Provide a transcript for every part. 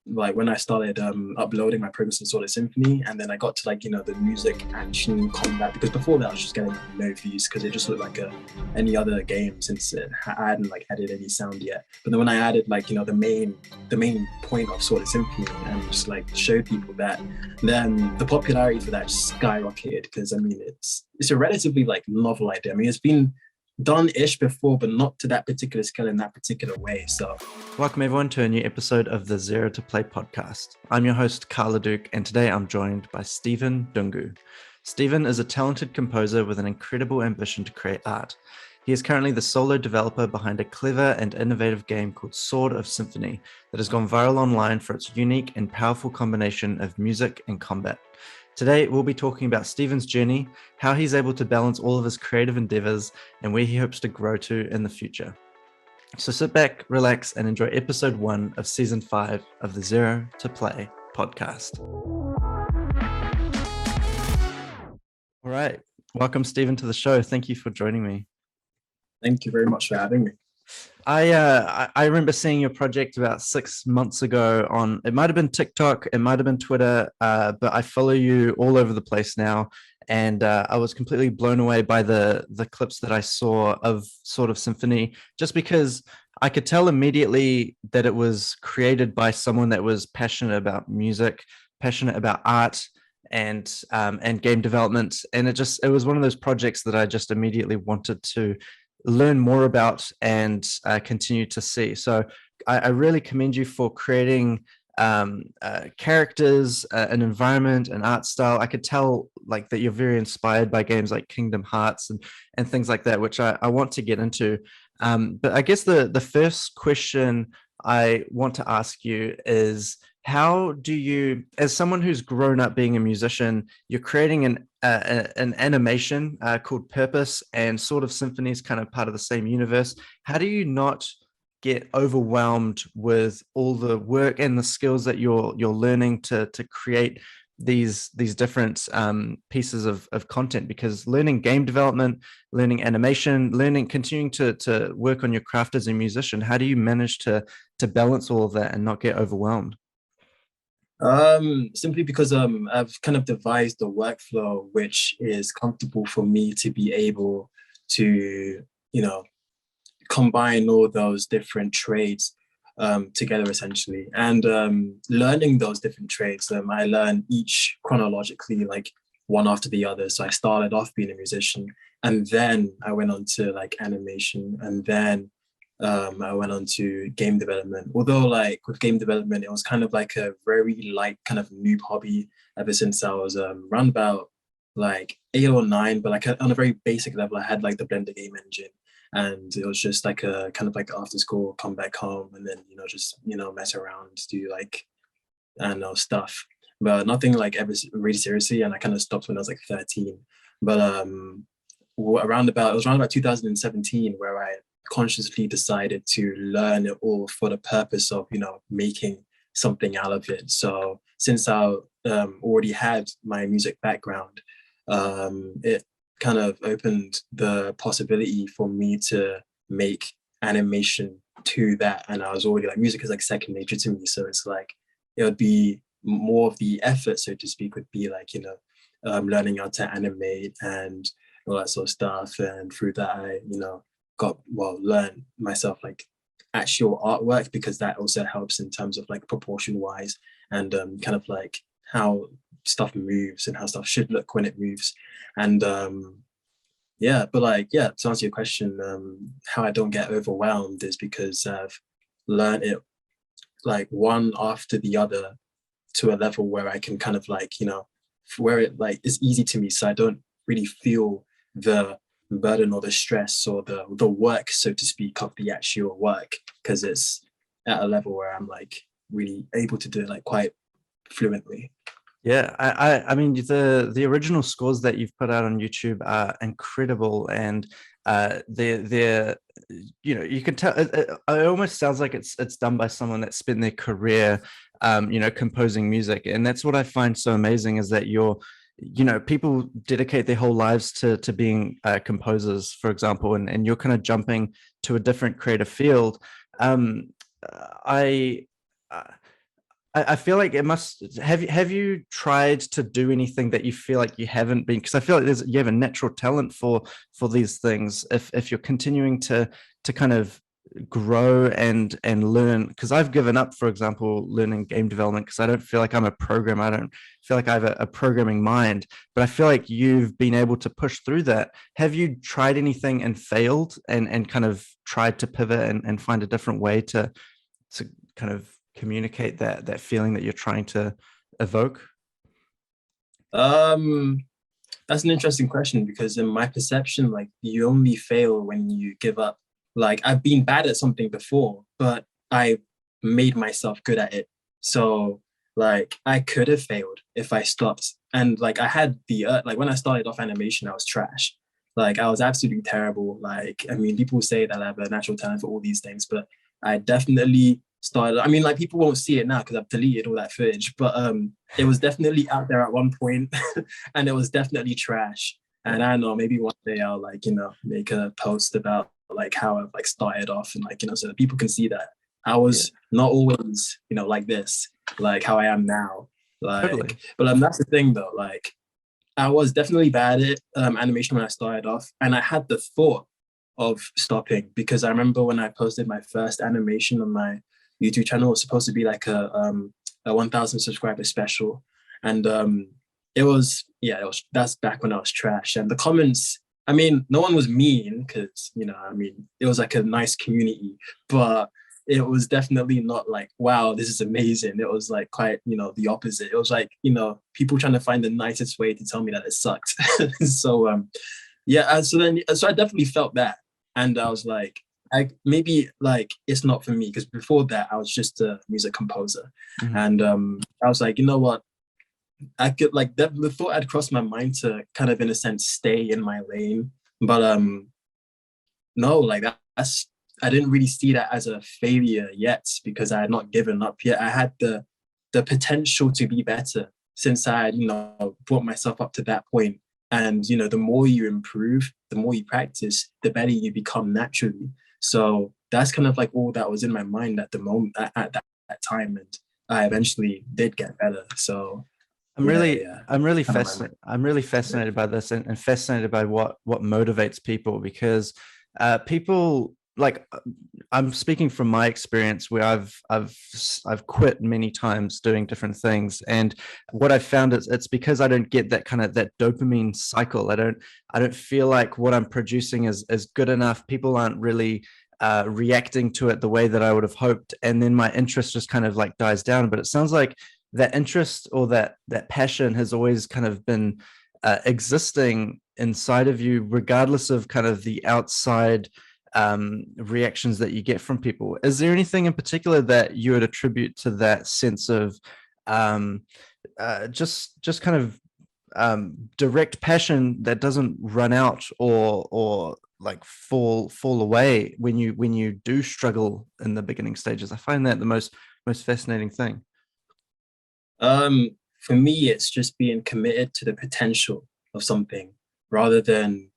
like when I started uploading my progress in Sort Symphony, and then I got to like the music action combat, because before that I was just getting like, no views because it just looked like any other game, since I hadn't like added any sound yet. But then when I added like the main point of Sort Symphony and just like showed people that, then the popularity for that just skyrocketed, because I mean it's a relatively like novel idea. I mean, it's been done-ish before, but not to that particular scale in that particular way. So welcome everyone to a new episode of the Zero to Play podcast. I'm your host, Carla Duke, and today I'm joined by Stephen Ddungu. Stephen is a talented composer with an incredible ambition to create art. He is currently the solo developer behind a clever and innovative game called Sword of Symphony that has gone viral online for its unique and powerful combination of music and combat. Today, we'll be talking about Stephen's journey, how he's able to balance all of his creative endeavors, and where he hopes to grow to in the future. So sit back, relax, and enjoy episode 1 of season 5 of the Zero to Play podcast. All right. Welcome, Stephen, to the show. Thank you for joining me. thank you very much for having me. I remember seeing your project about 6 months ago on, it might have been TikTok, it might have been Twitter, but I follow you all over the place now. And I was completely blown away by the clips that I saw of Sword of Symphony, just because I could tell immediately that it was created by someone that was passionate about music, passionate about art, and game development. And it was one of those projects that I just immediately wanted to learn more about and continue to see. So I really commend you for creating characters, an environment, an art style. I could tell like that you're very inspired by games like Kingdom Hearts and things like that, which I want to get into. But I guess the first question I want to ask you is, how do you, as someone who's grown up being a musician, you're creating an animation called Purpose, and Sword of Symphony is kind of part of the same universe. How do you not get overwhelmed with all the work and the skills that you're learning to create these different pieces of content? Because learning game development, learning animation, continuing to work on your craft as a musician, how do you manage to balance all of that and not get overwhelmed? Simply because I've kind of devised a workflow which is comfortable for me to be able to combine all those different trades together, essentially. And learning those different trades, I learn each chronologically, like one after the other. So I started off being a musician, and then I went on to like animation, and then I went on to game development. Although like with game development, it was kind of like a very light kind of noob hobby ever since I was around about like 8 or 9, but like on a very basic level, I had like the Blender game engine, and it was just like a kind of like after school, come back home, and then just mess around, do like I don't know stuff, but nothing like ever really seriously. And I kind of stopped when I was like 13. But it was around about 2017 where I consciously decided to learn it all for the purpose of making something out of it. So since I already had my music background, it kind of opened the possibility for me to make animation to that. And I was already like, music is like second nature to me, so it's like it would be more of the effort, so to speak, would be like learning how to animate and all that sort of stuff. And through that I learn myself like actual artwork, because that also helps in terms of like proportion wise, and kind of like how stuff moves and how stuff should look when it moves. And to answer your question, how I don't get overwhelmed is because I've learned it like one after the other to a level where I can kind of like where it like is easy to me, so I don't really feel the burden or the stress or the work, so to speak, of the actual work, because it's at a level where I'm like really able to do it like quite fluently. Yeah, I mean the original scores that you've put out on YouTube are incredible, and they're you can tell it almost sounds like it's done by someone that spent their career composing music. And that's what I find so amazing, is that people dedicate their whole lives to being composers, for example, and you're kind of jumping to a different creative field. I I feel like it must have you tried to do anything that you feel like you haven't been, because I feel like you have a natural talent for these things if you're continuing to kind of grow and learn, because I've given up, for example, learning game development because I don't feel like I'm a programmer. I don't feel like I have a programming mind, but I feel like you've been able to push through that. Have you tried anything and failed and kind of tried to pivot and find a different way to kind of communicate that feeling that you're trying to evoke? Um, that's an interesting question because in my perception, like you only fail when you give up. Like I've been bad at something before, but I made myself good at it. So like I could have failed if I stopped. And like I had the like when I started off animation, I was trash. Like I was absolutely terrible. Like I mean, people say that I have a natural talent for all these things, but I definitely started. I mean, like people won't see it now because I've deleted all that footage, but it was definitely out there at one point, and it was definitely trash. And I don't know, maybe one day I'll like make a post about like how I've like started off and like so that people can see that I was not always like this, like how I am now. Like, Totally. but that's the thing though. Like I was definitely bad at animation when I started off, and I had the thought of stopping because I remember when I posted my first animation on my YouTube channel, it was supposed to be like a 1,000 subscriber special, and that's back when I was trash, and the comments. I mean, no one was mean because I mean, it was like a nice community, but it was definitely not like, wow, this is amazing. It was like quite, the opposite. It was like, people trying to find the nicest way to tell me that it sucked. So yeah, so I definitely felt that. And I was like, maybe like it's not for me because before that I was just a music composer. Mm-hmm. And I was like, you know what? I could like the thought had crossed my mind to kind of in a sense stay in my lane. But no, like that's I didn't really see that as a failure yet because I had not given up yet. I had the potential to be better since I had, brought myself up to that point. And the more you improve, the more you practice, the better you become naturally. So that's kind of like all that was in my mind at the moment at that time. And I eventually did get better. So I'm really kind of my fascinated by this and fascinated by what motivates people, because people like, I'm speaking from my experience where I've quit many times doing different things, and what I've found is it's because I don't get that kind of that dopamine cycle. I don't feel like what I'm producing is good enough. People aren't really reacting to it the way that I would have hoped, and then my interest just kind of like dies down. But it sounds like that interest or that passion has always kind of been existing inside of you, regardless of kind of the outside reactions that you get from people. Is there anything in particular that you would attribute to that sense of just kind of direct passion that doesn't run out or like fall away when you do struggle in the beginning stages? I find that the most fascinating thing. For me, it's just being committed to the potential of something rather than,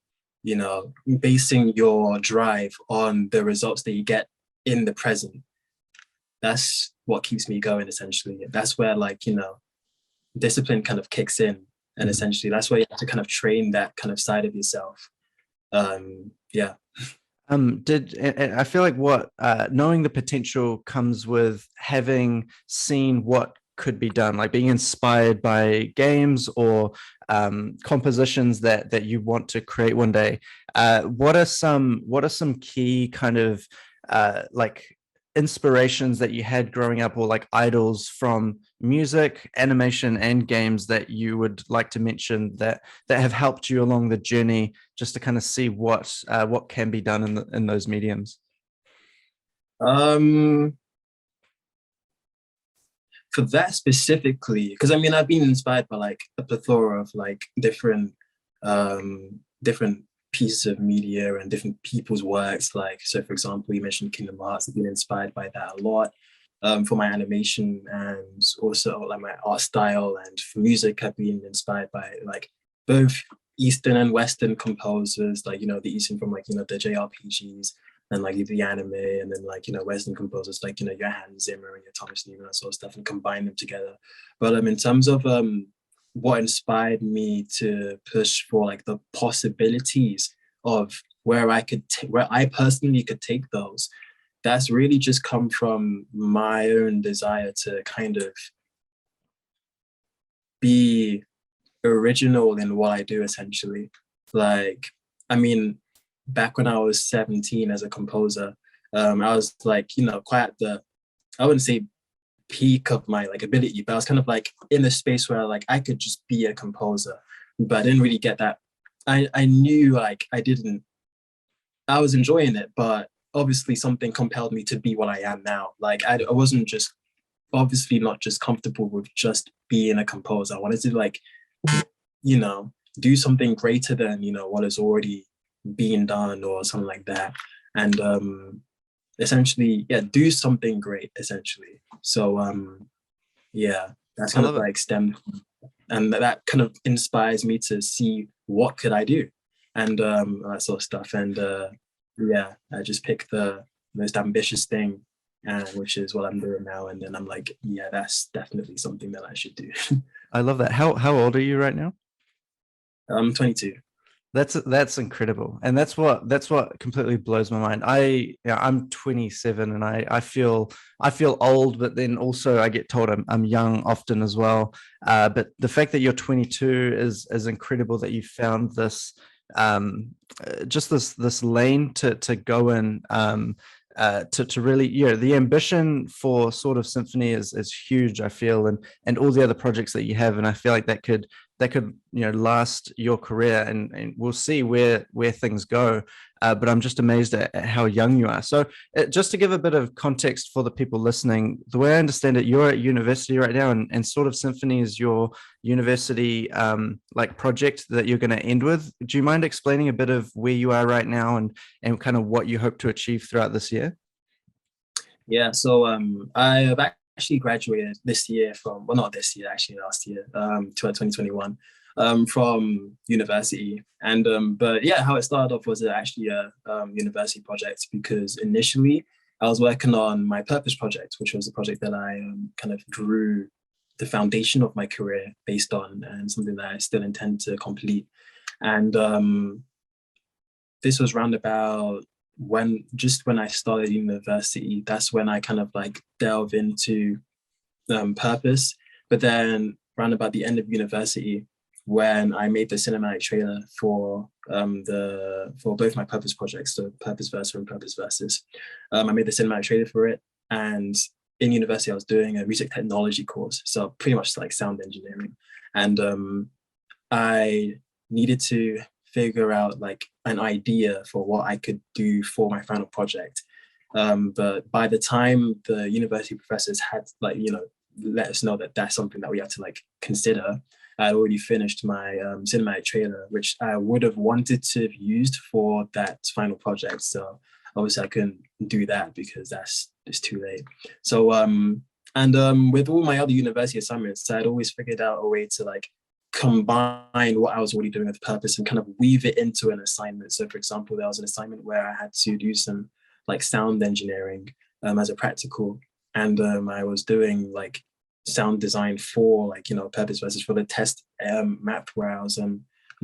basing your drive on the results that you get in the present. That's what keeps me going, essentially. That's where, like, discipline kind of kicks in. And essentially, that's where you have to kind of train that kind of side of yourself. Yeah. I feel like what knowing the potential comes with having seen what could be done, like being inspired by games or compositions that you want to create one day. What are some key kind of like inspirations that you had growing up, or like idols from music, animation, and games that you would like to mention that have helped you along the journey, just to kind of see what can be done in those mediums? For that specifically, because I mean I've been inspired by like a plethora of like different pieces of media and different people's works. Like, so for example, you mentioned Kingdom Hearts. I've been inspired by that a lot for my animation and also like my art style. And for music, I've been inspired by like both Eastern and Western composers, like the Eastern from like the JRPGs, and like the anime, and then like, Western composers like, your Hans Zimmer and your Thomas Newman, that sort of stuff, and combine them together. But in terms of what inspired me to push for like the possibilities of where I personally could take those, that's really just come from my own desire to kind of be original in what I do, essentially. Like, I mean, back when I was 17 as a composer, I was like, quite at the, I wouldn't say peak of my like ability, but I was kind of like in a space where like I could just be a composer, but I didn't really get that. I knew like I was enjoying it, but obviously something compelled me to be what I am now. Like I wasn't just obviously not just comfortable with just being a composer. I wanted to like, do something greater than, what is already being done or something like that. And essentially, yeah, do something great, essentially. So yeah, that's kind of like stemmed, and that kind of inspires me to see what could I do, and that sort of stuff. And yeah, I just picked the most ambitious thing, which is what I'm doing now. And then I'm like, yeah, that's definitely something that I should do. I love that. How old are you right now? I'm 22. That's incredible, and that's what completely blows my mind. I'm 27, and I feel old, but then also I get told I'm young often as well. But the fact that you're 22 is incredible. That you found this just this lane to go in. To really, the ambition for sort of Symphony is huge, I feel, and all the other projects that you have, and I feel like that could last your career, and we'll see where things go. But I'm just amazed at how young you are. So just to give a bit of context for the people listening, the way I understand it, you're at university right now, and sort of Symphony is your university like project that you're going to end with. Do you mind explaining a bit of where you are right now and kind of what you hope to achieve throughout this year? Yeah, so I have actually graduated this year from, well, not this year, actually last year, 2021, from university. And but yeah, how it started off was actually a university project, because initially I was working on my purpose project, which was a project that I kind of drew the foundation of my career based on, and something that I still intend to complete. And this was roundabout when I started university. That's when I kind of like delve into purpose. But then round about the end of university, when I made the cinematic trailer for both my purpose projects, so Purpose Versa and Purpose Versus, I made the cinematic trailer for it. And in university, I was doing a music technology course, so pretty much like sound engineering. And I needed to figure out like an idea for what I could do for my final project. But by the time the university professors had like, let us know that that's something that we had to like consider, I already finished my cinematic trailer, which I would have wanted to have used for that final project. So obviously I couldn't do that because it's too late. So and with all my other university assignments, I'd always figured out a way to like combine what I was already doing with purpose and kind of weave it into an assignment. So for example, there was an assignment where I had to do some like sound engineering as a practical, and I was doing like sound design for like, Purpose Versus for the test map where I was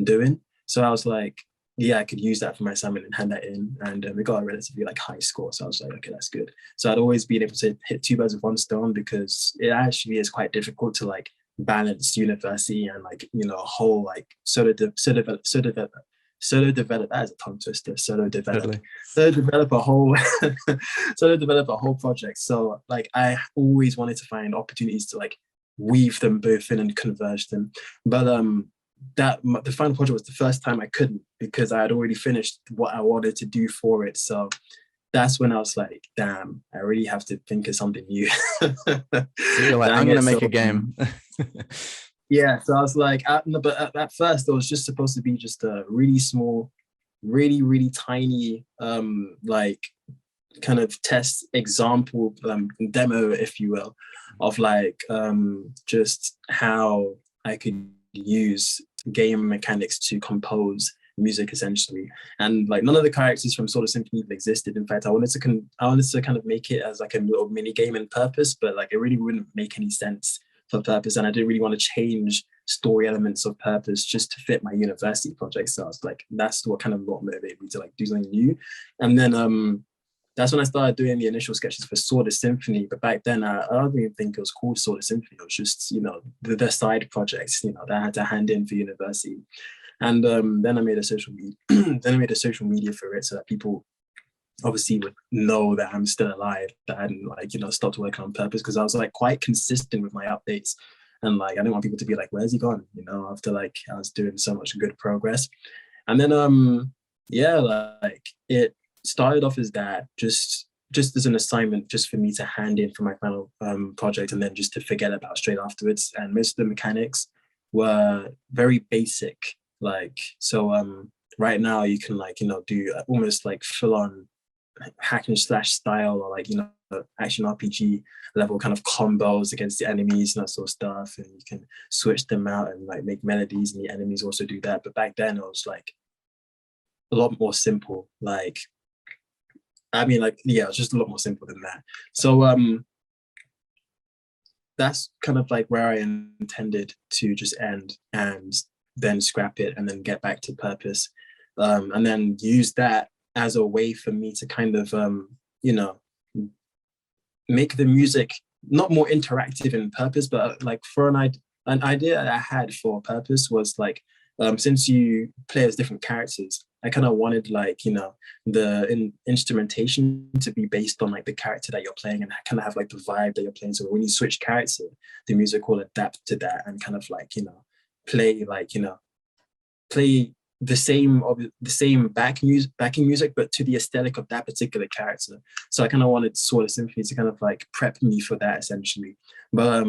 doing. So I was like, yeah, I could use that for my assignment and hand that in, and we got a relatively like high score. So I was like, okay, that's good. So I'd always been able to hit two birds with one stone, because it actually is quite difficult to like balance university and like, a whole like solo develop that is a tongue twister, solo develop a whole solo develop a whole project. So like I always wanted to find opportunities to like weave them both in and converge them. But the final project was the first time I couldn't, because I had already finished what I wanted to do for it. So that's when I was like, damn, I really have to think of something new. So you're like, I'm going to make a game. Yeah, so I was like, no, but at first it was just supposed to be just a really small, really, really tiny, like kind of test example demo, if you will, of like just how I could use game mechanics to compose music essentially. And like none of the characters from Solar Symphony even existed. In fact, I wanted to kind of make it as like a little mini game in Purpose, but like it really wouldn't make any sense for Purpose, and I didn't really want to change story elements of Purpose just to fit my university project. So I was like, that's what kind of motivated me to like do something new. And then that's when I started doing the initial sketches for Sword of Symphony. But back then, I don't even think it was called Sword of Symphony. It was just, the side projects, that I had to hand in for university. And then I made a social media. Then I made a social media for it so that people obviously would know that I'm still alive, that I hadn't stopped working on Purpose, because I was like quite consistent with my updates. And like I didn't want people to be like, where's he gone? After like I was doing so much good progress. And then like it started off as that, just as an assignment, just for me to hand in for my final project, and then just to forget about straight afterwards. And most of the mechanics were very basic. Like, so right now you can do almost like full on hack and slash style, or like, action RPG level kind of combos against the enemies and that sort of stuff. And you can switch them out and like make melodies, and the enemies also do that. But back then it was like a lot more simple. Like, I mean, like, yeah, it's just a lot more simple than that. So that's kind of like where I intended to just end, and then scrap it and then get back to Purpose, and then use that as a way for me to kind of make the music not more interactive in Purpose, but like for an idea that I had for Purpose was like, since you play as different characters, I kind of wanted like, the instrumentation to be based on like the character that you're playing, and kind of have like the vibe that you're playing. So when you switch character, the music will adapt to that and kind of like, play the same backing music, but to the aesthetic of that particular character. So I kind of wanted Sword of Symphony to kind of like prep me for that essentially. But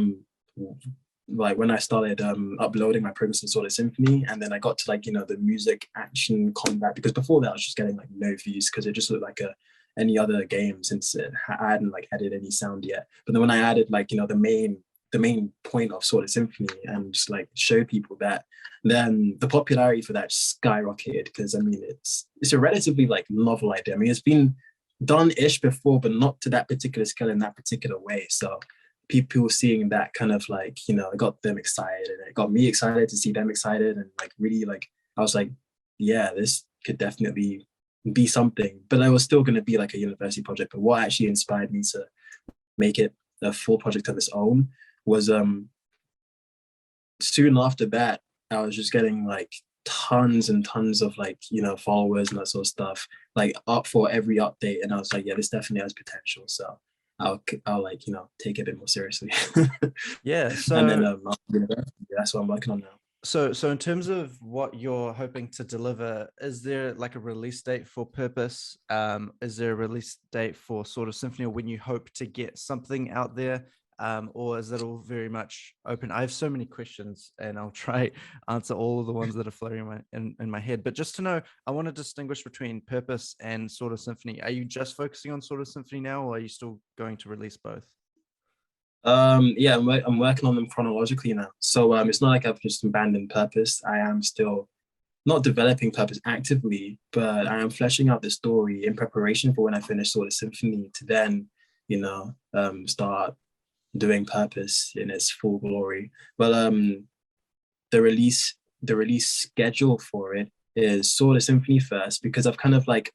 like when I started uploading my progress in Sword of Symphony, and then I got to like the music, action, combat, because before that I was just getting like no views because it just looked like any other game, since I hadn't like added any sound yet. But then when I added like the main point of Sword of Symphony, and just like show people that, then the popularity for that skyrocketed. Because I mean, it's a relatively like novel idea. I mean, it's been done-ish before, but not to that particular scale in that particular way. So people seeing that kind of like, it got them excited, and it got me excited to see them excited. And like really, like I was like, yeah, this could definitely be something. But it was still going to be like a university project. But what actually inspired me to make it a full project of its own was soon after that, I was just getting like tons and tons of like, followers and that sort of stuff, like up for every update. And I was like, yeah, this definitely has potential. So I'll like, take it a bit more seriously. Yeah. So and then that's what I'm working on now. So in terms of what you're hoping to deliver, is there like a release date for Purpose? Is there a release date for Sword of Symphony, or when you hope to get something out there? Or is that all very much open? I have so many questions, and I'll try answer all of the ones that are floating in my head. But just to know, I want to distinguish between Purpose and Sword of Symphony. Are you just focusing on Sword of Symphony now, or are you still going to release both? Yeah, I'm working on them chronologically now. So it's not like I've just abandoned Purpose. I am still not developing Purpose actively, but I am fleshing out the story in preparation for when I finish Sword of Symphony, to then, start doing Purpose in its full glory. But the release schedule for it is Sword of Symphony first, because I've kind of like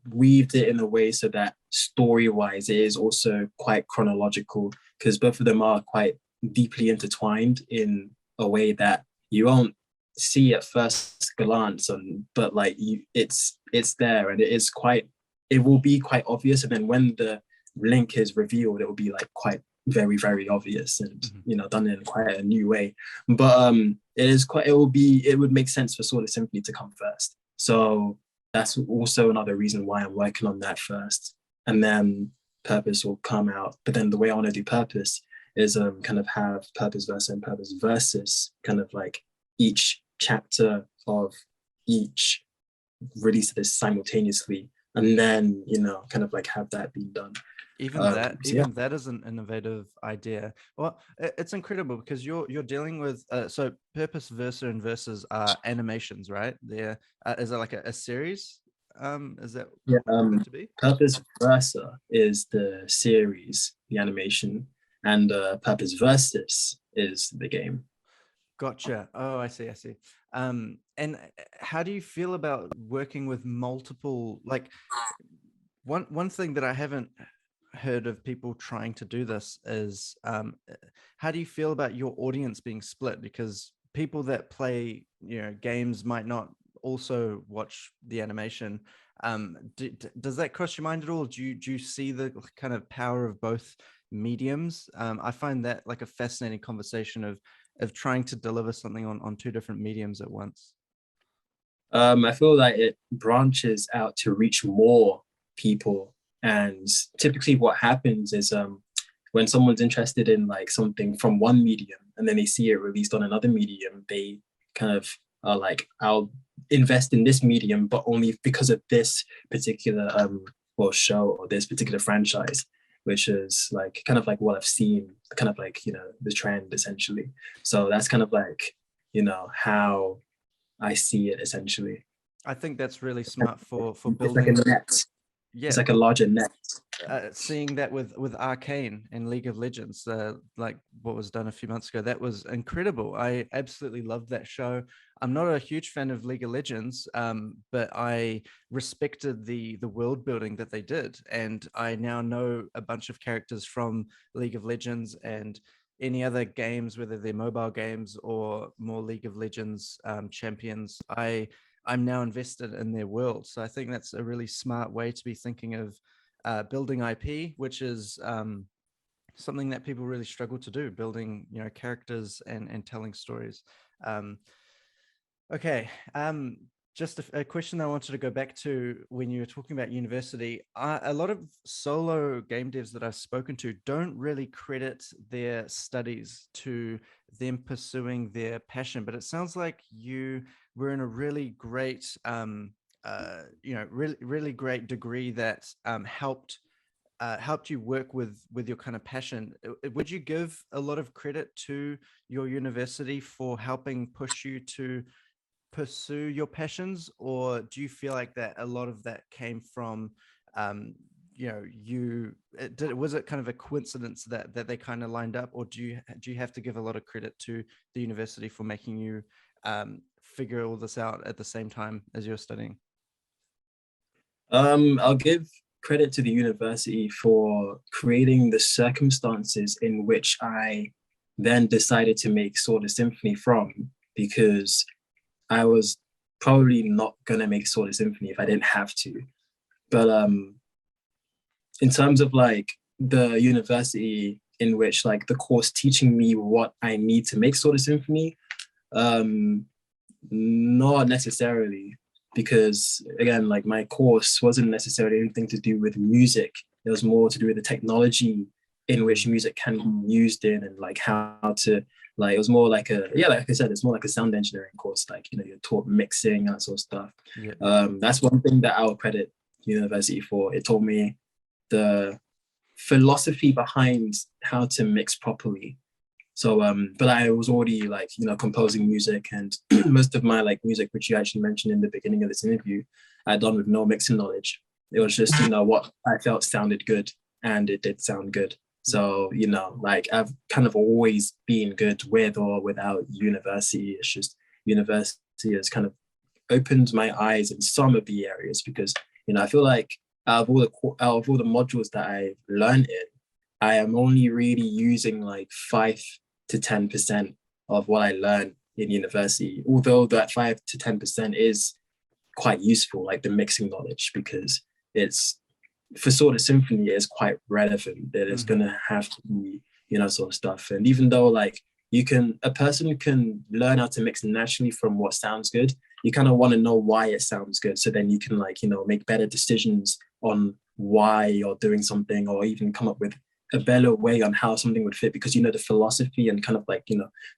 weaved it in a way so that story-wise it is also quite chronological, because both of them are quite deeply intertwined in a way that you won't see at first glance, but like it's there, and it will be quite obvious. And then when the link is revealed, it will be like quite very, very obvious, and done in quite a new way. But it would make sense for Sword of Symphony to come first. So that's also another reason why I'm working on that first, and then Purpose will come out. But then the way I want to do Purpose is kind of have Purpose Verse and Purpose Versus, kind of like each chapter of each release this simultaneously, and then kind of like have that being done. So yeah. even that is an innovative idea. Well, it's incredible because you're dealing with so Purpose Versa and Versus are animations, right? There is it like a series? Is that Yeah, going to be? Purpose Versa is the series, the animation, and Purpose Versus is the game. Gotcha. Oh, I see. I see. And how do you feel about working with multiple, like one thing that I haven't heard of people trying to do this is how do you feel about your audience being split? Because people that play, games might not also watch the animation. Does that cross your mind at all? Do you see the kind of power of both mediums? I find that like a fascinating conversation of trying to deliver something on two different mediums at once. I feel like it branches out to reach more people, and typically what happens is when someone's interested in like something from one medium and then they see it released on another medium, they kind of are like, I'll invest in this medium, but only because of this particular show or this particular franchise, which is like kind of like what I've seen, kind of like, the trend essentially. So that's kind of like, how I see it essentially. I think that's really smart for It's like a building. net. Yeah, It's like a larger net. seeing that with Arcane and League of Legends, like what was done a few months ago, that was incredible. I absolutely loved that show. I'm not a huge fan of League of Legends, but I respected the world building that they did, and I now know a bunch of characters from League of Legends and any other games, whether they're mobile games or more League of Legends champions. I'm now invested in their world, so I think that's a really smart way to be thinking of building IP, which is something that people really struggle to do, building characters and telling stories. Okay, just a question I wanted to go back to when you were talking about university. A lot of solo game devs that I've spoken to don't really credit their studies to them pursuing their passion, but it sounds like you were in a really great really great degree that helped you work with your kind of passion. Would you give a lot of credit to your university for helping push you to pursue your passions, or do you feel like that a lot of that came from was it kind of a coincidence that they kind of lined up, or do you have to give a lot of credit to the university for making you figure all this out at the same time as you're studying? I'll give credit to the university for creating the circumstances in which I then decided to make Sword of Symphony from, because I was probably not gonna make Sword of Symphony if I didn't have to. But in terms of like the university in which like the course teaching me what I need to make Sword of Symphony, not necessarily, because again, like my course wasn't necessarily anything to do with music. It was more to do with the technology in which music can be used in, and like how to, like, it was more like like I said, it's more like a sound engineering course. Like, you're taught mixing, that sort of stuff. Yeah. That's one thing that I'll credit university for. It taught me the philosophy behind how to mix properly. So, but I was already like, composing music, and most of my like music, which you actually mentioned in the beginning of this interview, I'd done with no mixing knowledge. It was just, what I felt sounded good, and it did sound good. So, like I've kind of always been good with or without university. It's just university has kind of opened my eyes in some of the areas, because, I feel like out of all the modules that I've learned in, I am only really using like 5 to 10% of what I learned in university, although that 5 to 10% is quite useful, like the mixing knowledge, because it's, for Sword of Symphony, is quite relevant. That it's going to have to be, sort of stuff. And even though like a person can learn how to mix naturally from what sounds good, you kind of want to know why it sounds good. So then you can like, make better decisions on why you're doing something, or even come up with a better way on how something would fit, because the philosophy and kind of like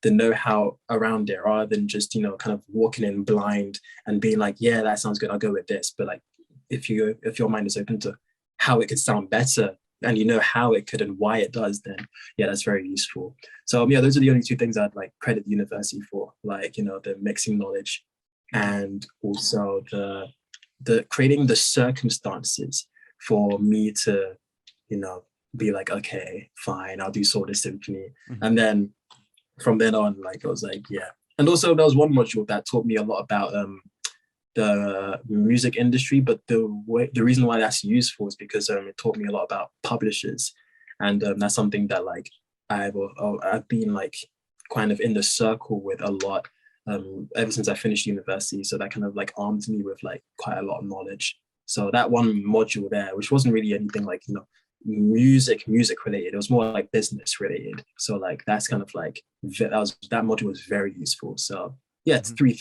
the know-how around it, rather than just kind of walking in blind and being like, yeah, that sounds good, I'll go with this. But like if your mind is open to how it could sound better, and you know how it could and why it does, then yeah, that's very useful. So yeah, those are the only two things I'd like credit the university for, like, you know, the mixing knowledge and also the creating the circumstances for me to, you know, be like, okay, fine, I'll do Sword of Symphony. And then from then on, like, I was like, yeah. And also there was one module that taught me a lot about the music industry, but the reason why that's useful is because it taught me a lot about publishers, and that's something that like I've been like kind of in the circle with a lot ever since I finished university. So that kind of like armed me with like quite a lot of knowledge. So that one module there, which wasn't really anything like, you know, music related, it was more like business related. So like that's kind of like that module was very useful. So yeah, it's three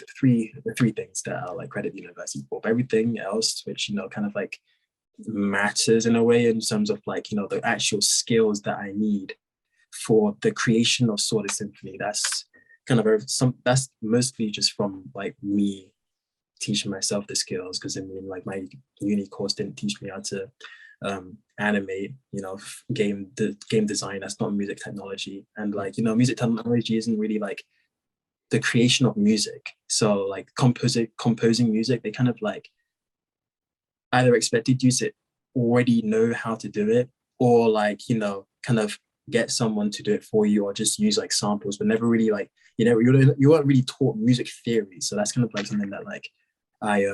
things that I like credit the university for. But everything else, which, you know, kind of like matters in a way in terms of like, you know, the actual skills that I need for the creation of Sword of Symphony, that's kind of that's mostly just from like me teaching myself the skills, because I mean, like my uni course didn't teach me how to animate, you know, game design. That's not music technology, and like, you know, music technology isn't really like the creation of music. So like composing music, they kind of like either expected you to already know how to do it, or like, you know, kind of get someone to do it for you, or just use like samples, but never really like, you know, you weren't really taught music theory. So that's kind of like something that like I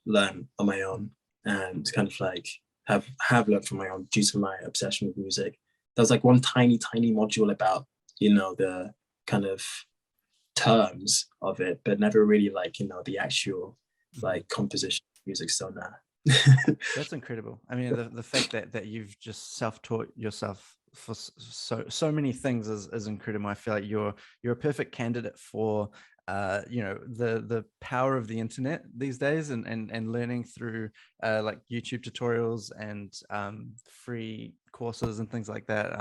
learn on my own, and kind of like have learned from my own due to my obsession with music. There's like one tiny module about, you know, the kind of terms of it, but never really like, you know, the actual like composition of music. So nah. That's incredible. I mean, the fact that you've just self-taught yourself for so many things is incredible. I feel like you're a perfect candidate for you know, the power of the internet these days, and learning through like YouTube tutorials and free courses and things like that.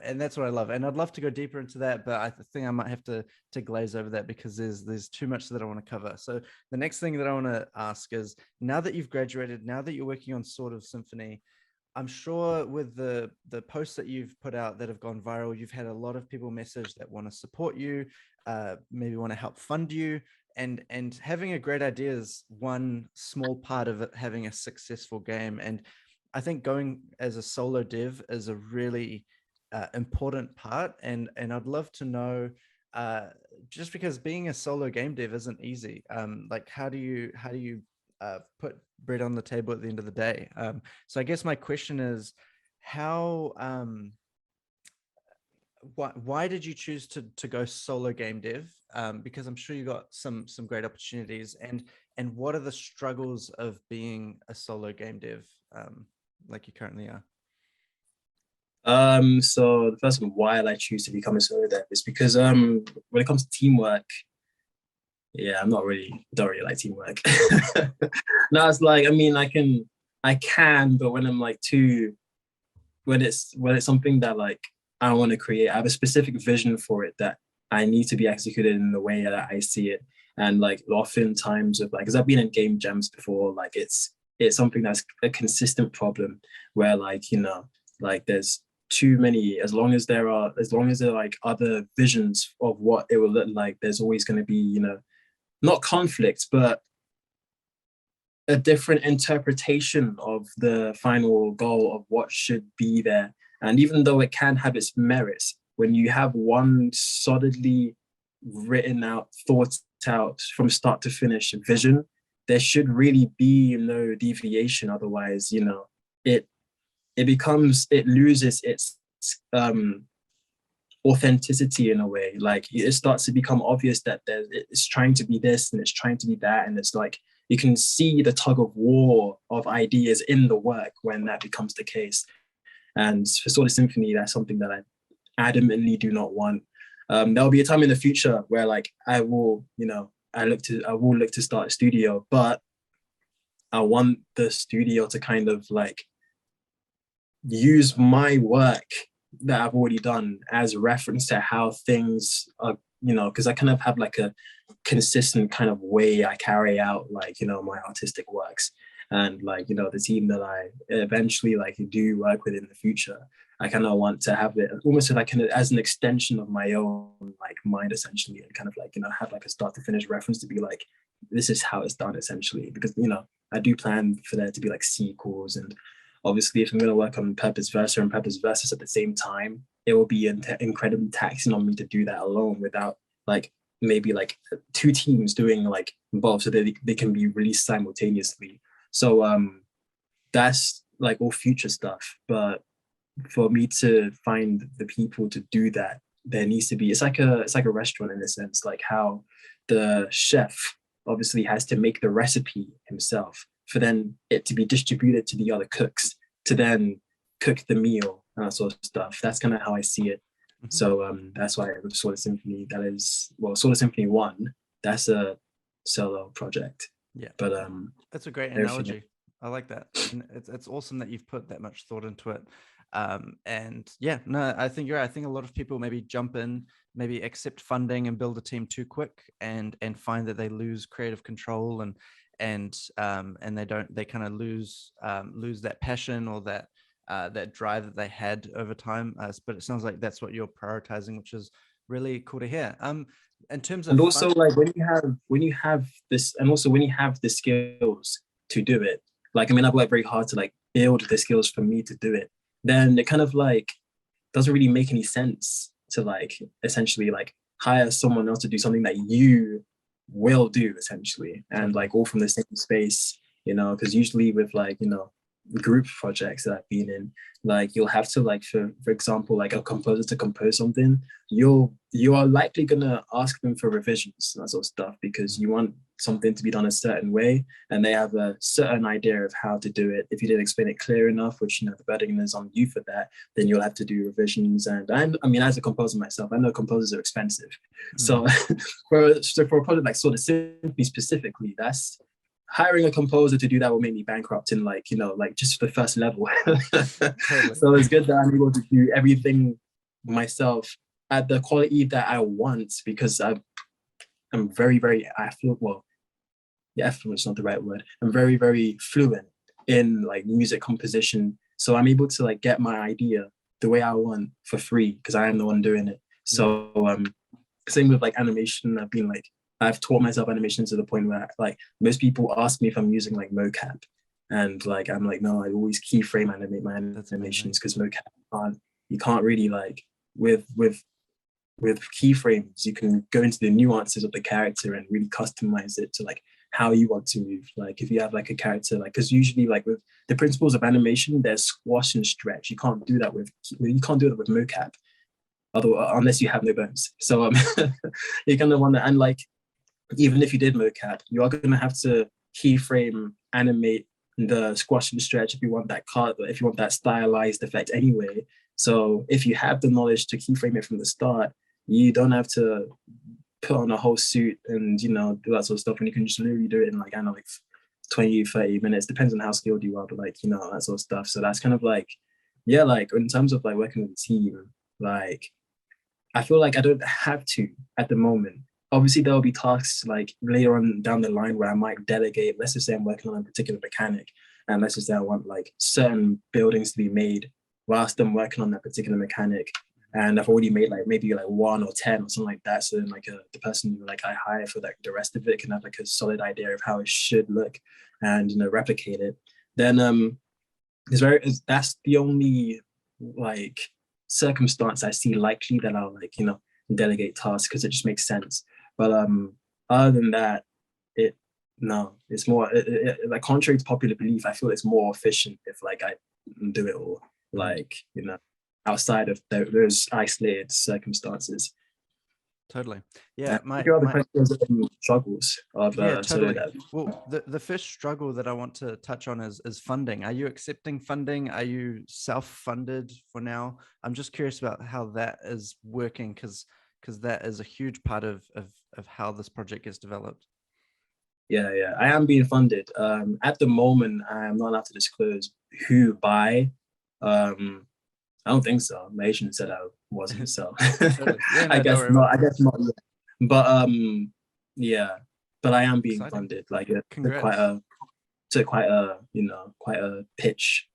And that's what I love, and I'd love to go deeper into that, but I think I might have to glaze over that because there's too much that I want to cover. So the next thing that I want to ask is, now that you've graduated, now that you're working on Sword of Symphony, I'm sure with the posts that you've put out that have gone viral, you've had a lot of people message that want to support you, maybe want to help fund you, and having a great idea is one small part of it, having a successful game. And I think going as a solo dev is a really important part, and I'd love to know, just because being a solo game dev isn't easy. Like how do you put bread on the table at the end of the day? So I guess my question is, how why did you choose to go solo game dev? Because I'm sure you got some great opportunities, and what are the struggles of being a solo game dev, like you currently are? So the first one, why I choose to become a solo dev is because when it comes to teamwork, yeah, don't really like teamwork. No, it's like, I mean, I can, but when I'm like when it's something that like I want to create, I have a specific vision for it that I need to be executed in the way that I see it. And like oftentimes with like, because I've been in game jams before, like it's something that's a consistent problem where like, you know, like there's too many, as long as there are like other visions of what it will look like, there's always going to be, you know, not conflict, but a different interpretation of the final goal of what should be there. And even though it can have its merits, when you have one solidly written out, thought out from start to finish vision, there should really be no deviation. Otherwise, you know, it loses its authenticity in a way. Like it starts to become obvious that it's trying to be this and it's trying to be that, and it's like you can see the tug of war of ideas in the work when that becomes the case. And for Sword of Symphony, that's something that I adamantly do not want. There'll be a time in the future where like I will, you know, I will look to start a studio, but I want the studio to kind of like use my work that I've already done as reference to how things are, you know, because I kind of have like a consistent kind of way I carry out like, you know, my artistic works. and like, you know, the team that I eventually like do work with in the future, I kind of want to have it almost like as an extension of my own like mind, essentially, and kind of like, you know, have like a start to finish reference to be like, this is how it's done, essentially. Because, you know, I do plan for there to be like sequels, and obviously if I'm going to work on Purpose Versa and Purpose Versus at the same time, it will be incredibly taxing on me to do that alone without like maybe like two teams doing like both, so that they can be released simultaneously. So that's like all future stuff. But for me to find the people to do that, there needs to be, it's like a restaurant in a sense, like how the chef obviously has to make the recipe himself for then it to be distributed to the other cooks to then cook the meal and that sort of stuff. That's kind of how I see it. So that's why with Solar Symphony, that is, well, Solar Symphony 1, that's a solo project. Yeah, but that's a great analogy. I like that, and it's awesome that you've put that much thought into it. And yeah, no, I think you're right. I think a lot of people maybe jump in, maybe accept funding and build a team too quick, and find that they lose creative control, and they kind of lose that passion or that drive that they had over time. But it sounds like that's what you're prioritizing, which is really cool to hear. In terms of, and also like when you have this, and also when you have the skills to do it, like, I mean, I've worked very hard to like build the skills for me to do it, then it kind of like doesn't really make any sense to like essentially like hire someone else to do something that you will do, essentially, and like all from the same space, you know, because usually with like, you know, group projects that I've been in, like you'll have to like for example, like a composer to compose something, you are likely gonna ask them for revisions and that sort of stuff, because you want something to be done a certain way and they have a certain idea of how to do it. If you didn't explain it clear enough, which, you know, the burden is on you for that, then you'll have to do revisions. And I mean, as a composer myself, I know composers are expensive. So for a project like Sort of Symphony specifically, that's hiring a composer to do that will make me bankrupt in like, you know, like just the first level. So it's good that I'm able to do everything myself at the quality that I want, because I'm very, very, I feel, well, yeah, fluent is not the right word. I'm very, very fluent in like music composition. So I'm able to like get my idea the way I want for free, because I am the one doing it. So same with like animation. I've taught myself animation to the point where like most people ask me if I'm using like mocap, and like I'm like, no, I always keyframe animate my animations, because mocap you can't really like with keyframes you can go into the nuances of the character and really customize it to like how you want to move. Like if you have like a character, like, because usually like with the principles of animation, there's squash and stretch. You can't do that with mocap, unless you have no bones. So you're gonna want to, and like even if you did mocap, you are going to have to keyframe animate the squash and stretch if you want that if you want that stylized effect anyway. So if you have the knowledge to keyframe it from the start, you don't have to put on a whole suit and, you know, do that sort of stuff, and you can just literally do it in like, I don't know, like 20, 30 minutes, depends on how skilled you are, but like, you know, that sort of stuff. So that's kind of like, yeah, like in terms of like working with a team, like I feel like I don't have to at the moment. Obviously, there will be tasks like later on down the line where I might delegate. Let's just say I'm working on a particular mechanic, and let's just say I want like certain buildings to be made whilst I'm working on that particular mechanic. And I've already made like maybe like 1 or 10 or something like that. So then like the person like I hire for like the rest of it can have like a solid idea of how it should look and, you know, replicate it. Then that's the only like circumstance I see likely that I'll like, you know, delegate tasks, because it just makes sense. But other than that, it's more like contrary to popular belief, I feel it's more efficient if like I do it all like, you know, outside of those isolated circumstances. Totally. Yeah. Struggles of totally. Well, the first struggle that I want to touch on is funding. Are you accepting funding? Are you self-funded for now? I'm just curious about how that is working, because that is a huge part of how this project gets developed. Yeah, I am being funded. At the moment, I am not allowed to disclose who by. I don't think so. My agent said I wasn't, so yeah, no, I guess not. Yet. But yeah, but I am being funded. Like quite a took quite a, quite a pitch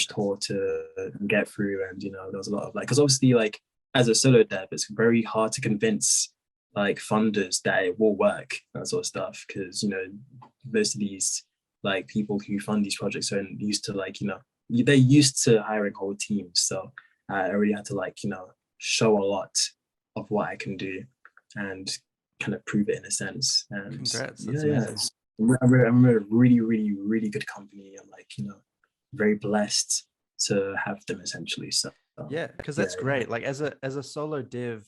tour to get through. And there was a lot of like, because obviously like as a solo dev, it's very hard to convince like funders that it will work, that sort of stuff, because most of these like people who fund these projects are used to like they're used to hiring whole teams. So I already had to like show a lot of what I can do and kind of prove it in a sense. And Congrats, yeah, that's yeah, amazing. I'm a really, really, really good company, and like very blessed to have them essentially. So Yeah, because yeah, that's great. Like as a solo dev,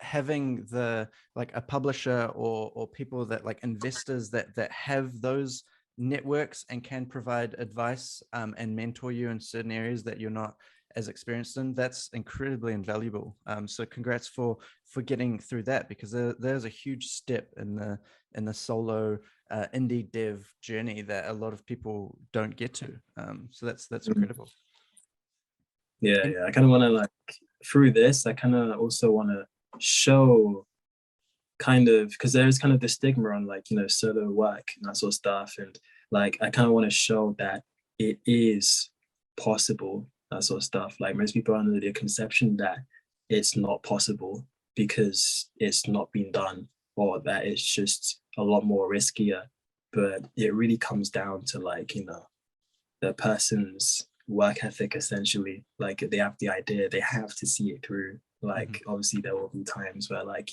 having the like a publisher or people that like investors that have those networks and can provide advice and mentor you in certain areas that you're not as experienced in, that's incredibly invaluable. So congrats for getting through that, because there's a huge step in the solo indie dev journey that a lot of people don't get to. So that's incredible. yeah, And yeah. I kind of want to like through this, I kind of also want to show kind of, because there's kind of the stigma on like solo work and that sort of stuff, and like I kind of want to show that it is possible, that sort of stuff. Like most people are under the conception that it's not possible because it's not been done, or that it's just a lot more riskier. But it really comes down to like the person's work ethic essentially. Like they have the idea, they have to see it through. Like obviously there will be times where like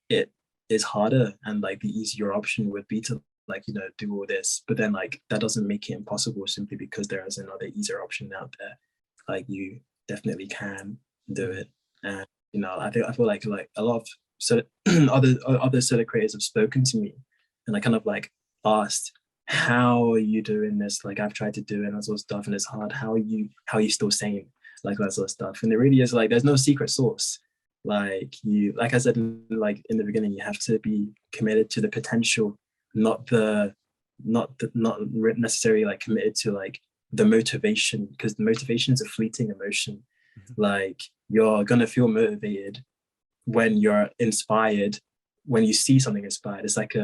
it is harder, and like the easier option would be to like do all this, but then like that doesn't make it impossible simply because there is another easier option out there. Like you definitely can do it. And I feel like a lot of so other solo creators have spoken to me, and I kind of like asked, how are you doing this? Like I've tried to do it and that sort of stuff, and it's hard. How are you still sane? Like that sort of stuff. And it really is like there's no secret sauce. Like like I said, like in the beginning, you have to be committed to the potential, not necessarily like committed to like the motivation, because the motivation is a fleeting emotion. Like you're gonna feel motivated when you're inspired, when you see something inspired. It's like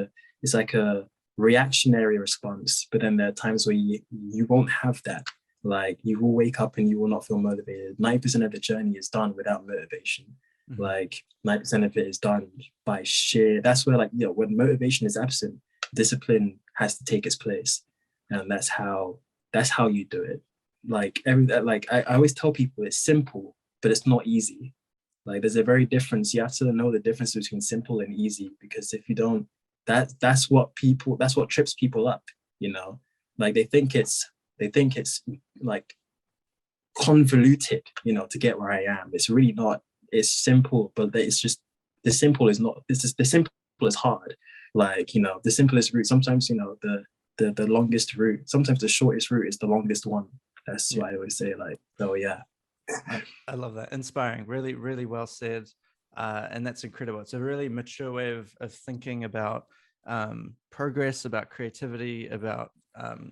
a reactionary response, but then there are times where you won't have that. Like you will wake up and you will not feel motivated. 90% of the journey is done without motivation. Like 90% of it is done by sheer, that's where like when motivation is absent, discipline has to take its place. And that's how you do it. Like I always tell people it's simple, but it's not easy. Like there's a very difference. You have to know the difference between simple and easy, because if you don't, that's what trips people up. Like they think it's like convoluted, to get where I am. It's really not. It's simple, but it's just the simple is not. This is the simple is hard. Like the simplest route. Sometimes the longest route. Sometimes the shortest route is the longest one. That's what I always say. Like so, yeah. I love that. Inspiring. Really, really well said. And that's incredible. It's a really mature way of thinking about progress, about creativity, about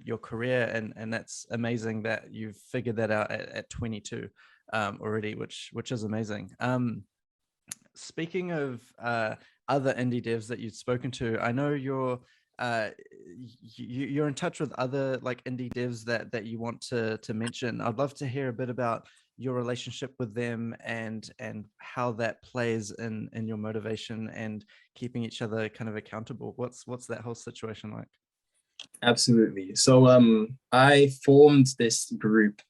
your career. And that's amazing that you've figured that out at 22 already, which is amazing. Speaking of other indie devs that you've spoken to, I know you're in touch with other like indie devs that you want to mention. I'd love to hear a bit about your relationship with them and how that plays in your motivation and keeping each other kind of accountable. What's that whole situation like? Absolutely. So I formed this group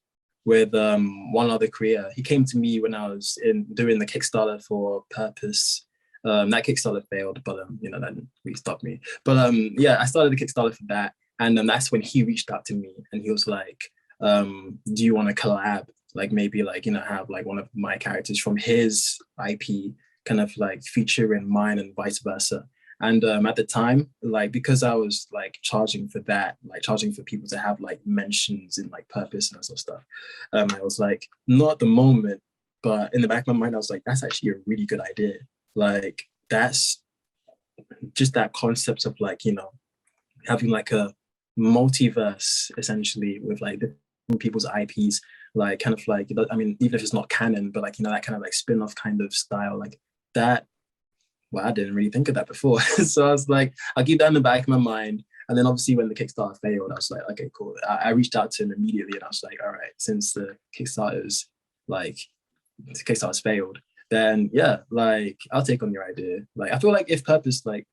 with one other creator. He came to me when I was doing the Kickstarter for Purpose. That Kickstarter failed, but then we stopped me. But yeah, I started the Kickstarter for that, and that's when he reached out to me, and he was like, "Do you want to collab? Like maybe like have like one of my characters from his IP kind of like feature in mine, and vice versa." And at the time, like because I was like charging for that, like charging for people to have like mentions in like Purpose and that sort of stuff, I was like, not at the moment, but in the back of my mind, I was like, that's actually a really good idea. Like that's just that concept of like having like a multiverse essentially with like different people's IPs, like kind of like, I mean, even if it's not canon, but like that kind of like spin-off kind of style, like that well, I didn't really think of that before. So I was like, I'll keep that in the back of my mind. And then obviously when the Kickstarter failed, I was like, okay, cool. I reached out to him immediately and I was like, all right, since the Kickstarter's failed, then yeah, like I'll take on your idea. Like I feel like if Purpose like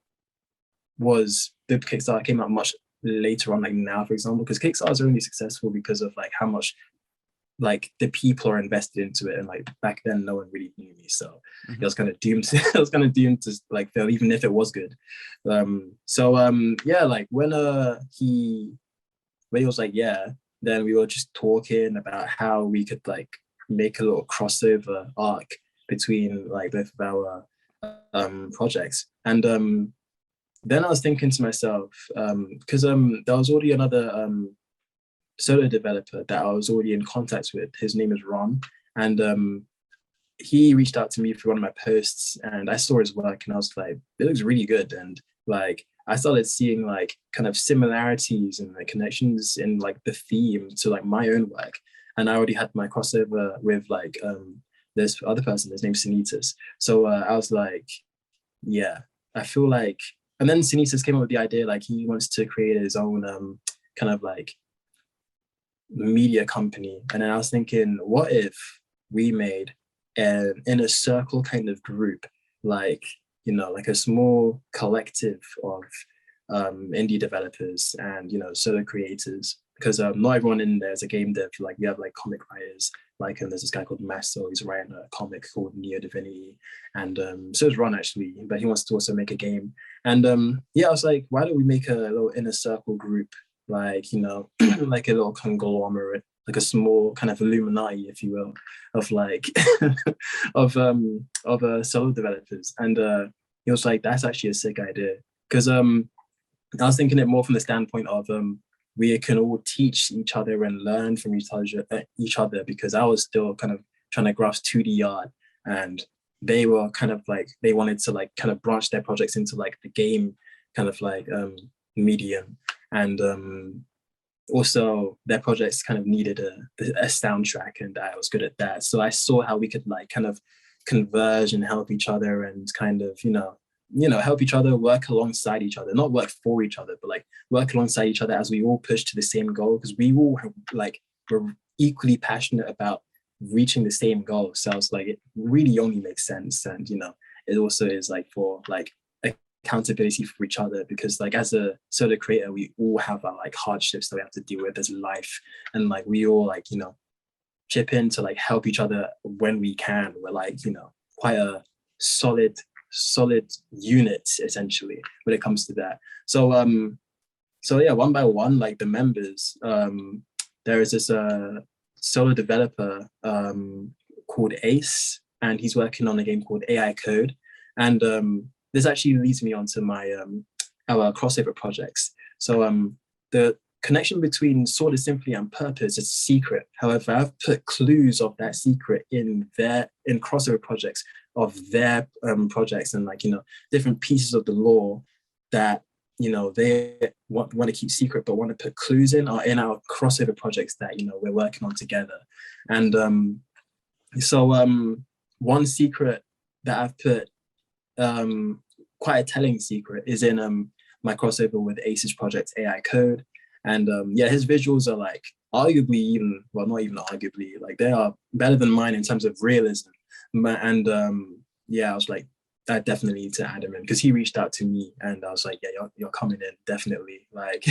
was the Kickstarter came out much later on, like now, for example, because Kickstarters are only successful because of like how much like the people are invested into it, and like back then no one really knew me, so it was kind of doomed to it was kind of doomed to like fail even if it was good. Yeah, like when he was like yeah, then we were just talking about how we could like make a little crossover arc between like both of our projects. And then I was thinking to myself, because there was already another solo developer that I was already in contact with. His name is Ron, and he reached out to me for one of my posts, and I saw his work, and I was like, it looks really good. And like I started seeing like kind of similarities and like connections in like the theme to like my own work. And I already had my crossover with like this other person, his name's Sanitas. So I was like, yeah, I feel like, and then Sanitas came up with the idea like he wants to create his own kind of like media company. And then I was thinking, what if we made an inner circle kind of group, like, you know, like a small collective of indie developers and, you know, solo creators, because not everyone in there is a game dev. Like we have like comic writers, like there's this guy called Masso, he's writing a comic called Neo Divinity, and so is Ron actually, but he wants to also make a game. And yeah, I was like, why don't we make a little inner circle group, like, you know, like a little conglomerate, like a small kind of Illuminati, if you will, of like of solo developers. And he was like, that's actually a sick idea, because I was thinking it more from the standpoint of we can all teach each other and learn from each other, because I was still kind of trying to grasp 2D art, and they were kind of like, they wanted to like kind of branch their projects into like the game kind of like medium. And also their projects kind of needed a soundtrack, and I was good at that. So I saw how we could like kind of converge and help each other, and kind of, you know, help each other, work alongside each other, not work for each other, but like work alongside each other as we all push to the same goal, because we all like were equally passionate about reaching the same goal. So I was like, it really only makes sense. And, you know, it also is like for like accountability for each other, because like as a solo creator, we all have our like hardships that we have to deal with as life, and like we all like, you know, chip in to like help each other when we can. We're like, you know, quite a solid unit essentially when it comes to that. So yeah, one by one, like the members, there is this solo developer called Ace, and he's working on a game called AI Code. And this actually leads me on to my our crossover projects. So the connection between Sword is Simply and Purpose is a secret. However, I've put clues of that secret in crossover projects of their projects, and like, you know, different pieces of the lore that, you know, they want to keep secret but want to put clues in, are in our crossover projects that, you know, we're working on together. And one secret that I've put, quite a telling secret, is in my crossover with Ace's project AI Code. And yeah, his visuals are like arguably even, well, not even arguably, like they are better than mine in terms of realism. And yeah, I was like, I definitely need to add him in, because he reached out to me, and I was like, yeah, you're coming in, definitely. Like,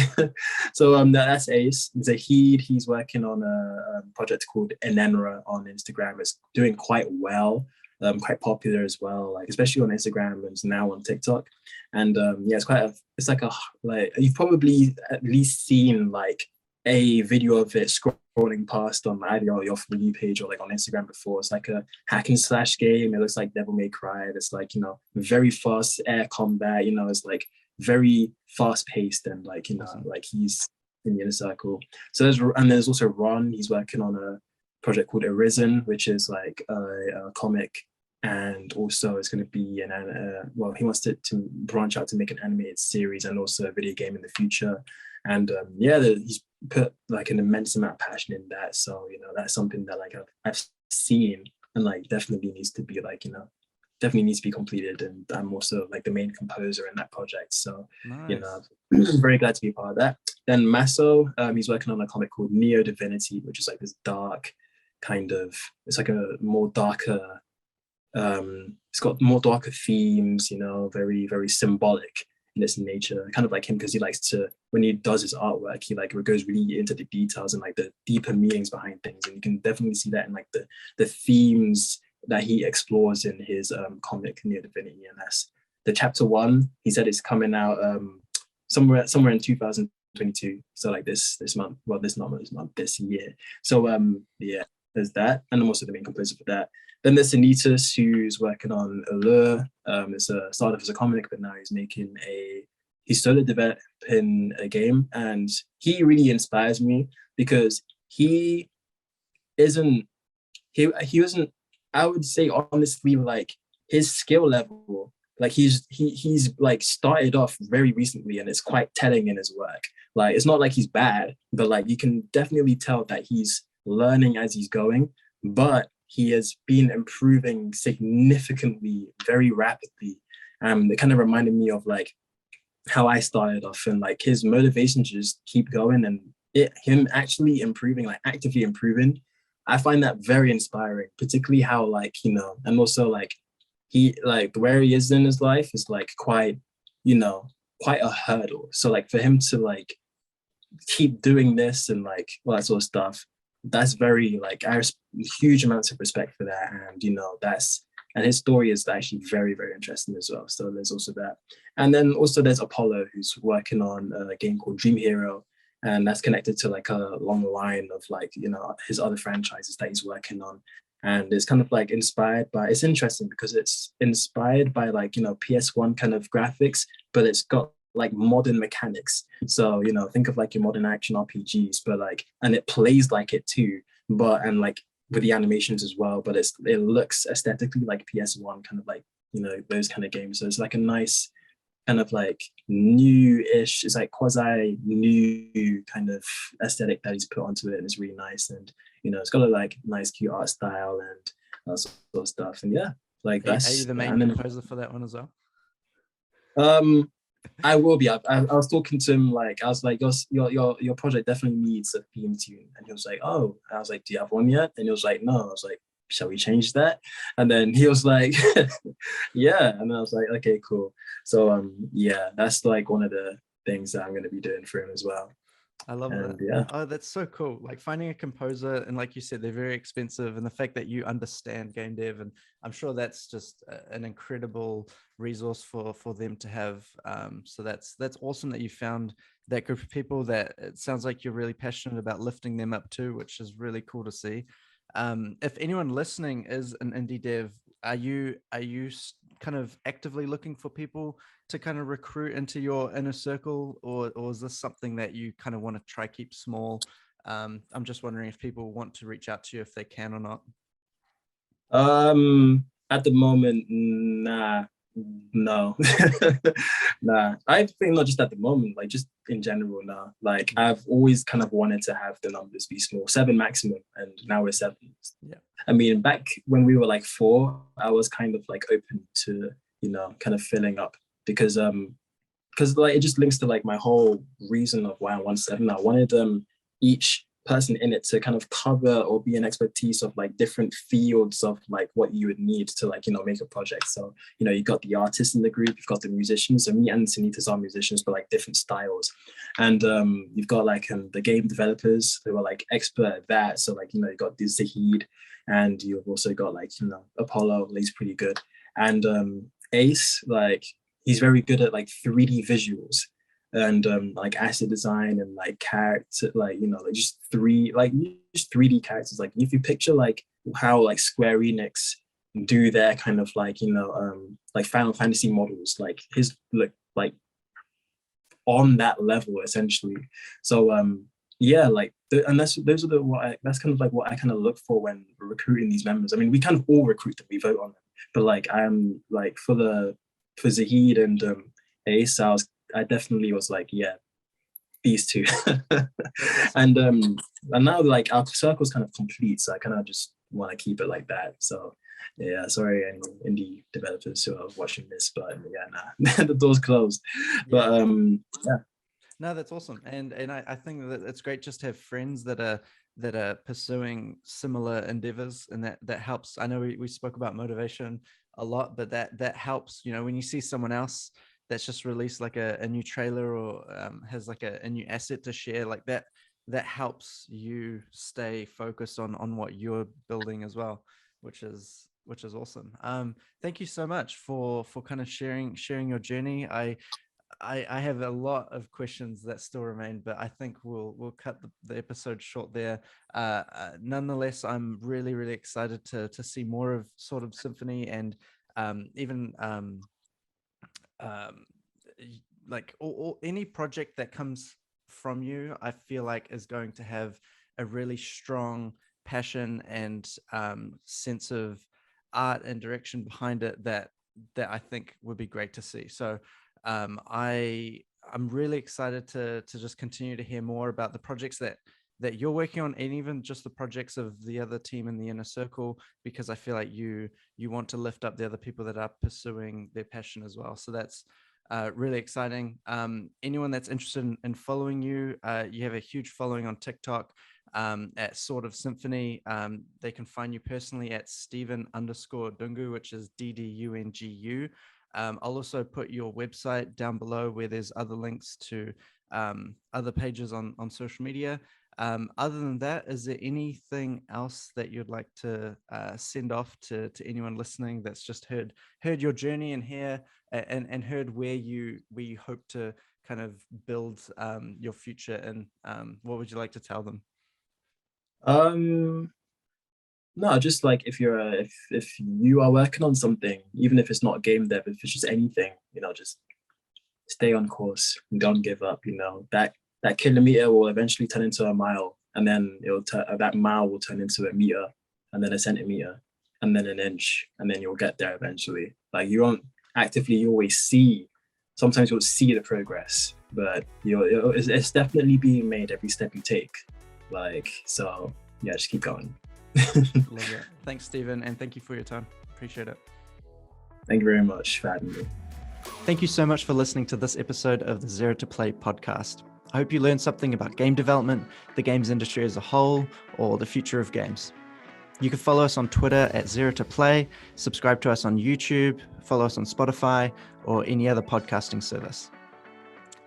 so that's Ace. Zahid, he's working on a project called Enenra on Instagram. It's doing quite well, quite popular as well, like especially on Instagram and now on TikTok. And yeah, it's like you've probably at least seen like a video of it scrolling past on either your For You page or like on Instagram before. It's like a hack and slash game. It looks like Devil May Cry. It's like, you know, very fast air combat, you know, it's like very fast paced, and like, you know, like he's in the inner circle. So there's also Ron. He's working on a project called Arisen, which is like a comic, and also it's going to be well, he wants to branch out to make an animated series and also a video game in the future. And yeah, he's put like an immense amount of passion in that. So, you know, that's something that like I've seen, and like definitely needs to be like, you know, definitely needs to be completed, and I'm also like the main composer in that project. So Nice. I'm very glad to be a part of that. Then Masso, he's working on a comic called Neo Divinity, which is like this dark kind of, it's like a more darker, it's got more darker themes, very, very symbolic in its nature, kind of like him, because he likes to, when he does his artwork, he like goes really into the details and like the deeper meanings behind things. And you can definitely see that in like the themes that he explores in his comic Neo Divinity. And that's the chapter 1. He said it's coming out somewhere in 2022. So like this month, well, this month, this year. So yeah, there's that. And I'm also the main composer for that. Then there's Anitas, who's working on Allure. It's started off as a comic, but now he's solo developing a game. And he really inspires me because he wasn't, I would say honestly, like his skill level, like he's like started off very recently, and it's quite telling in his work. Like it's not like he's bad, but like you can definitely tell that he's learning as he's going, but he has been improving significantly, very rapidly. It kind of reminded me of like how I started off, and like his motivation to just keep going, and him actually improving, like actively improving. I find that very inspiring, particularly how like, and also like he, like where he is in his life is like quite a hurdle. So like for him to like keep doing this and like all that sort of stuff, that's very like, I have huge amounts of respect for that. And and his story is actually very, very interesting as well. So there's also that. And then also there's Apollo, who's working on a game called Dream Hero, and that's connected to like a long line of like his other franchises that he's working on. And it's kind of like inspired by, it's interesting because it's inspired by like PS1 kind of graphics, but it's got like modern mechanics. So think of like your modern action RPGs, but like, and it plays like it too, but and like with the animations as well, but it looks aesthetically like PS1, kind of like those kind of games. So it's like a nice kind of like new-ish, it's like quasi new kind of aesthetic that he's put onto it, and it's really nice. And it's got a like nice cute art style and that sort of stuff. And yeah, like Are you the main composer for that one as well? I will be. I was talking to him, like I was like, your project definitely needs a theme tune, and he was like, oh. And I was like, do you have one yet? And he was like, no. I was like, shall we change that? And then he was like, yeah. And I was like, okay, cool. So yeah, that's like one of the things that I'm going to be doing for him as well. I love that. Yeah. Oh, that's so cool. Like finding a composer, and like you said, they're very expensive, and the fact that you understand game dev, and I'm sure that's just an incredible resource for them to have. So that's awesome that you found that group of people that it sounds like you're really passionate about lifting them up too, which is really cool to see. If anyone listening is an indie dev, are you kind of actively looking for people to kind of recruit into your inner circle, or is this something that you kind of want to try keep small? I'm just wondering if people want to reach out to you, if they can or not. At the moment, nah, no. Nah, I think not just at the moment, like just in general. Nah, like I've always kind of wanted to have the numbers be small, 7 maximum, and now we're 7. Yeah, I mean, back when we were like 4, I was kind of like open to kind of filling up, because like it just links to like my whole reason of why I want 7. I wanted each person in it to kind of cover or be an expertise of like different fields of like what you would need to like make a project. So you got the artists in the group, you've got the musicians. So me and Sanitas are musicians, but like different styles. And you've got like the game developers who are like expert at that. So like you got the Zahid, and you've also got like Apollo. He's pretty good. And Ace, like he's very good at like 3D visuals and like asset design and like character, like like just 3D characters. Like if you picture like how like Square Enix do their kind of like like Final Fantasy models, like his look like on that level essentially. So yeah, like that's kind of like what I kind of look for when recruiting these members. I mean, we kind of all recruit them, we vote on them, but like I'm like for Zahid and Ace, I definitely was like, yeah, these two. And now like our circle's kind of complete, so I kind of just want to keep it like that. So Yeah, sorry, any indie developers who are watching this, but yeah, nah, the door's closed. But yeah. No, that's awesome, and I think that it's great just to have friends that are pursuing similar endeavors, and that helps. I know we spoke about motivation a lot, but that helps. You know, when you see someone else that's just released like a new trailer or has like a new asset to share, like that helps you stay focused on what you're building as well, which is awesome. Thank you so much for kind of sharing your journey. I have a lot of questions that still remain, but I think we'll cut the episode short there. Nonetheless, I'm really excited to see more of sort of Symphony, and even um, like or any project that comes from you, I feel like is going to have a really strong passion and sense of art and direction behind it that I think would be great to see. So I'm really excited to just continue to hear more about the projects that you're working on, and even just the projects of the other team in the inner circle, because I feel like you want to lift up the other people that are pursuing their passion as well. So that's really exciting. Anyone that's interested in following you, you have a huge following on TikTok at Sort of Symphony. They can find you personally at Stephen_Ddungu, which is DDUNGU. I'll also put your website down below where there's other links to other pages on social media. Other than that, is there anything else that you'd like to send off to anyone listening that's just heard your journey and heard where you hope to kind of build your future, and what would you like to tell them? No, just like if you're if you are working on something, even if it's not game dev, if it's just anything, just stay on course and don't give up. That kilometer will eventually turn into a mile, and then that mile will turn into a meter, and then a centimeter, and then an inch, and then you'll get there eventually. Like, you won't actively always see. Sometimes you'll see the progress, but it's definitely being made every step you take. Like, so yeah, just keep going. Love it. Thanks, Stephen, and thank you for your time. Appreciate it. Thank you very much for having me. Thank you so much for listening to this episode of the Zero to Play podcast. I hope you learned something about game development, the games industry as a whole, or the future of games. You can follow us on Twitter at Zero to Play, subscribe to us on YouTube, follow us on Spotify, or any other podcasting service.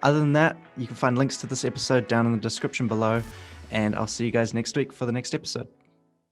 Other than that, you can find links to this episode down in the description below, and I'll see you guys next week for the next episode.